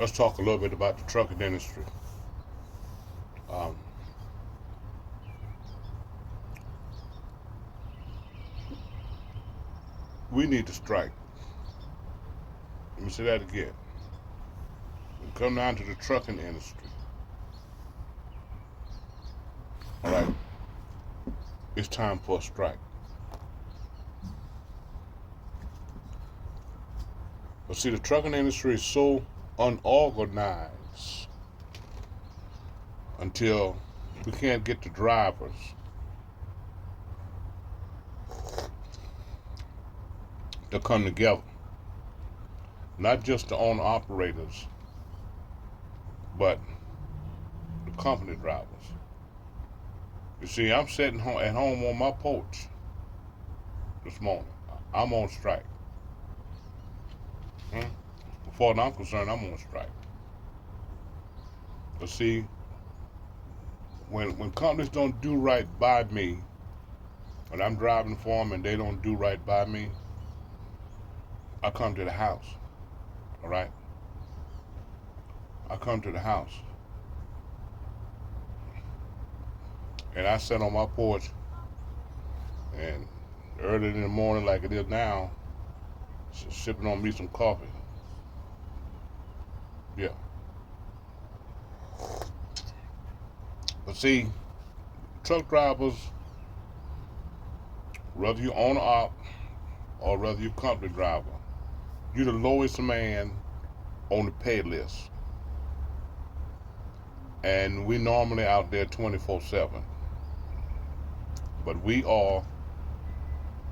let's talk a little bit about the trucking industry. Um, we need to strike. Let me say that again. When it come down to the trucking industry, all right, it's time for a strike. But see, the trucking industry is so unorganized until we can't get the drivers to come together. Not just the owner operators, but the company drivers. You see, I'm sitting at home on my porch this morning. I'm on strike. Hmm? As far as I'm concerned, I'm on strike. But see, when companies don't do right by me, when I'm driving for them and they don't do right by me, I come to the house. All right? I come to the house and I sit on my porch and early in the morning, like it is now, sipping on me some coffee. Yeah. But see, truck drivers, whether you own an op or whether you company driver, you're the lowest man on the pay list. And we normally out there 24/7. But we are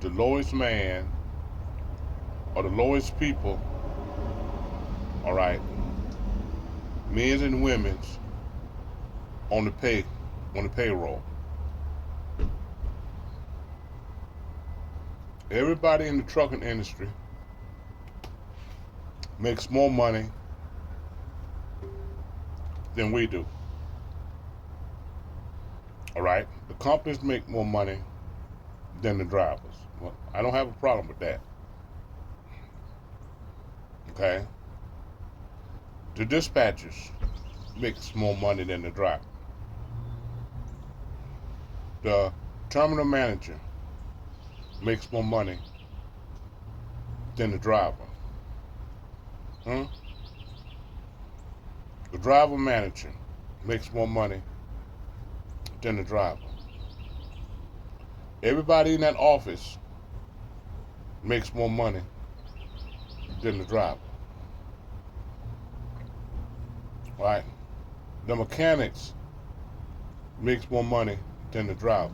the lowest man or the lowest people, all right, men's and women's on the payroll. Everybody in the trucking industry makes more money than we do. All right, the companies make more money than the drivers. Well, I don't have a problem with that. Okay, the dispatchers makes more money than the driver. The terminal manager makes more money than the driver. Hmm? The driver manager makes more money than the driver. Everybody in that office makes more money than the driver. Right? The mechanics makes more money than the driver.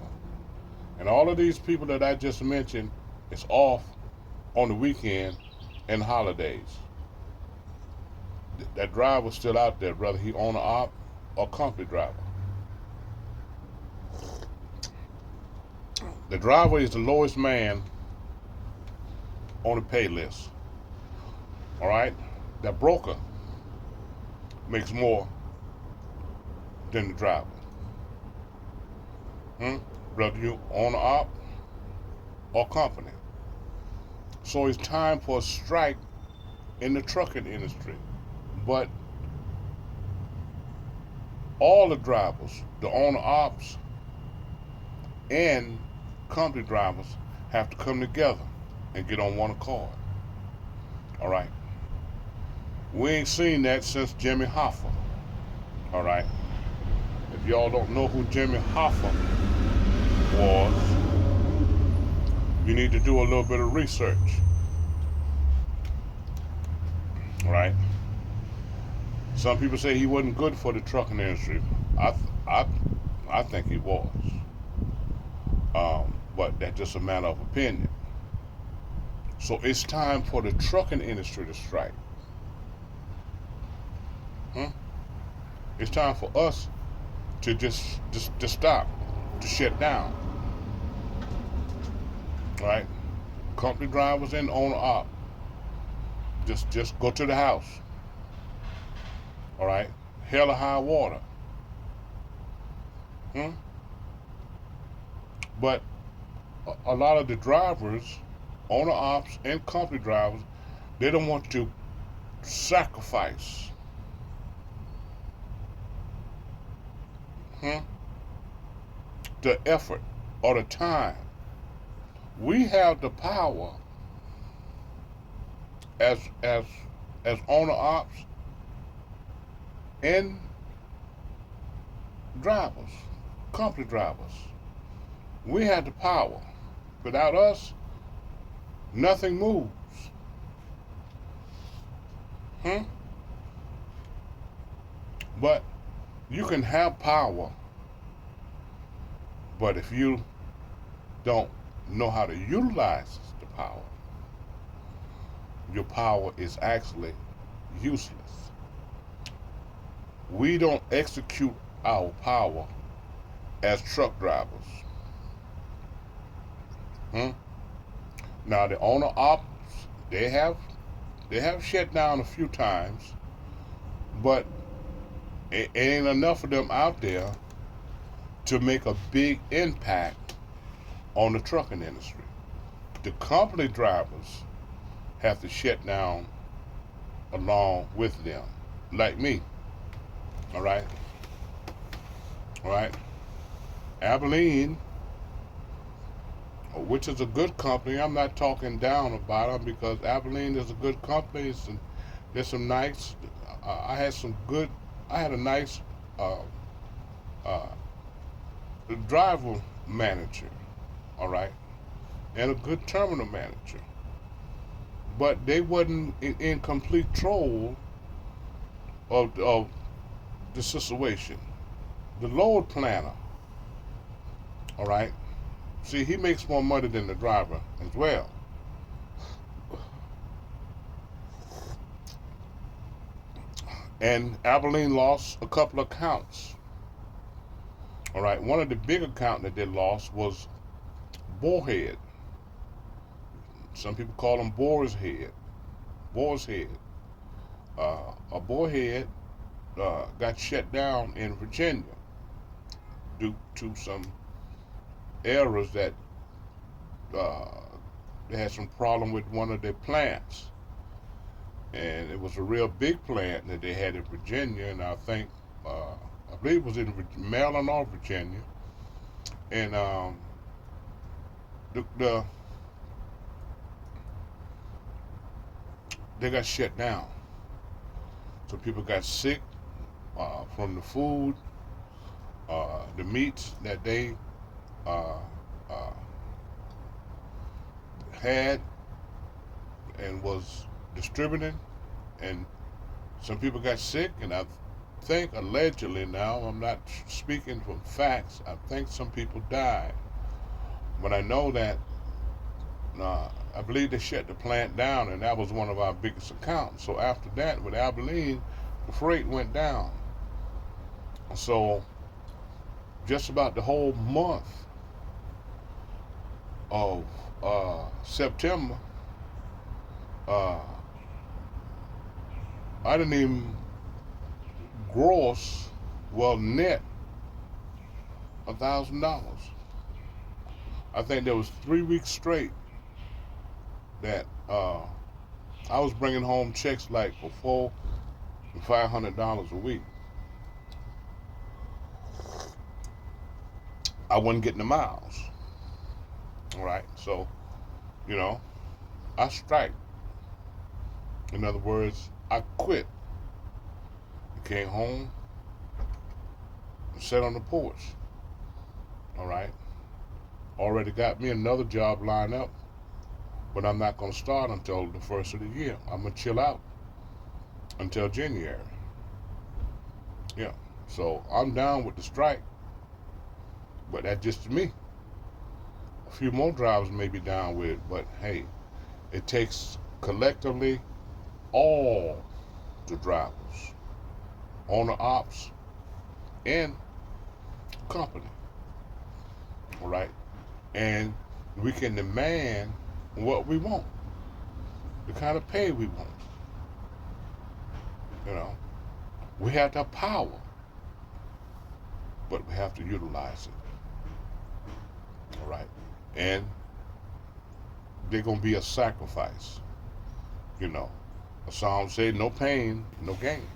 And all of these people that I just mentioned is off on the weekend and holidays. That driver's still out there, whether he own a op or company driver. The driver is the lowest man on the pay list. All right? That broker makes more than the driver. Hmm? Whether you own an op or company. So it's time for a strike in the trucking industry. But all the drivers, the owner ops and company drivers have to come together and get on one accord. All right. We ain't seen that since Jimmy Hoffa. All right. If y'all don't know who Jimmy Hoffa was, you need to do a little bit of research. All right. Some people say he wasn't good for the trucking industry. I, I, I think he was. But that's just a matter of opinion. So it's time for the trucking industry to strike. Huh? It's time for us to just stop, to shut down. Right? Company drivers and owner op. Just go to the house. All right? Hell or high water. Hmm? But a lot of the drivers, owner ops and company drivers, they don't want to sacrifice. hmm, the effort or the time. We have the power as as as owner ops and drivers, company drivers. We have the power. Without us, nothing moves. Hmm? But you can have power, but if you don't know how to utilize the power, your power is actually useless. We don't execute our power as truck drivers. Hmm? Now the owner ops, they have they have shut down a few times, but it ain't enough of them out there to make a big impact on the trucking industry. The company drivers have to shut down along with them, like me. All right, all right. Abilene, which is a good company. I'm not talking down about them because Abilene is a good company. There's some nice. I had some good. I had a nice uh, uh, driver manager. All right, and a good terminal manager. But they wasn't in complete control of the situation. The load planner, all right. See, he makes more money than the driver as well. And Abilene lost a couple of accounts. All right, one of the big accounts that they lost was Boarhead. Some people call him Boar's Head. Boar's Head. A Boarhead got shut down in Virginia due to some errors that uh, they had some problem with one of their plants, and it was a real big plant that they had in Virginia, and I believe it was in Maryland or Virginia, and the they got shut down. So people got sick from the food, the meats that they uh, uh, had and was distributing, and some people got sick, and I think allegedly now, I'm not speaking from facts, I think some people died. But I know that I believe they shut the plant down, and that was one of our biggest accounts. So after that, with Abilene, the freight went down. So just about the whole month of September, uh, I didn't even gross, well, net $1,000. I think there was 3 weeks straight that I was bringing home checks like for $400 and $500 a week. I wasn't getting the miles. All right, so you know, I strike. In other words, I quit. I came home and sat on the porch. All right, already got me another job lined up, but I'm not going to start until the first of the year. I'm going to chill out until January. Yeah, so I'm down with the strike, but that's just me. A few more drivers may be down with it, but hey, it takes collectively all the drivers, owner ops, and company. All right, and we can demand what we want, the kind of pay we want. You know, we have the power, but we have to utilize it. All right, and they're gonna be a sacrifice. You know, a song say, "No pain, no gain."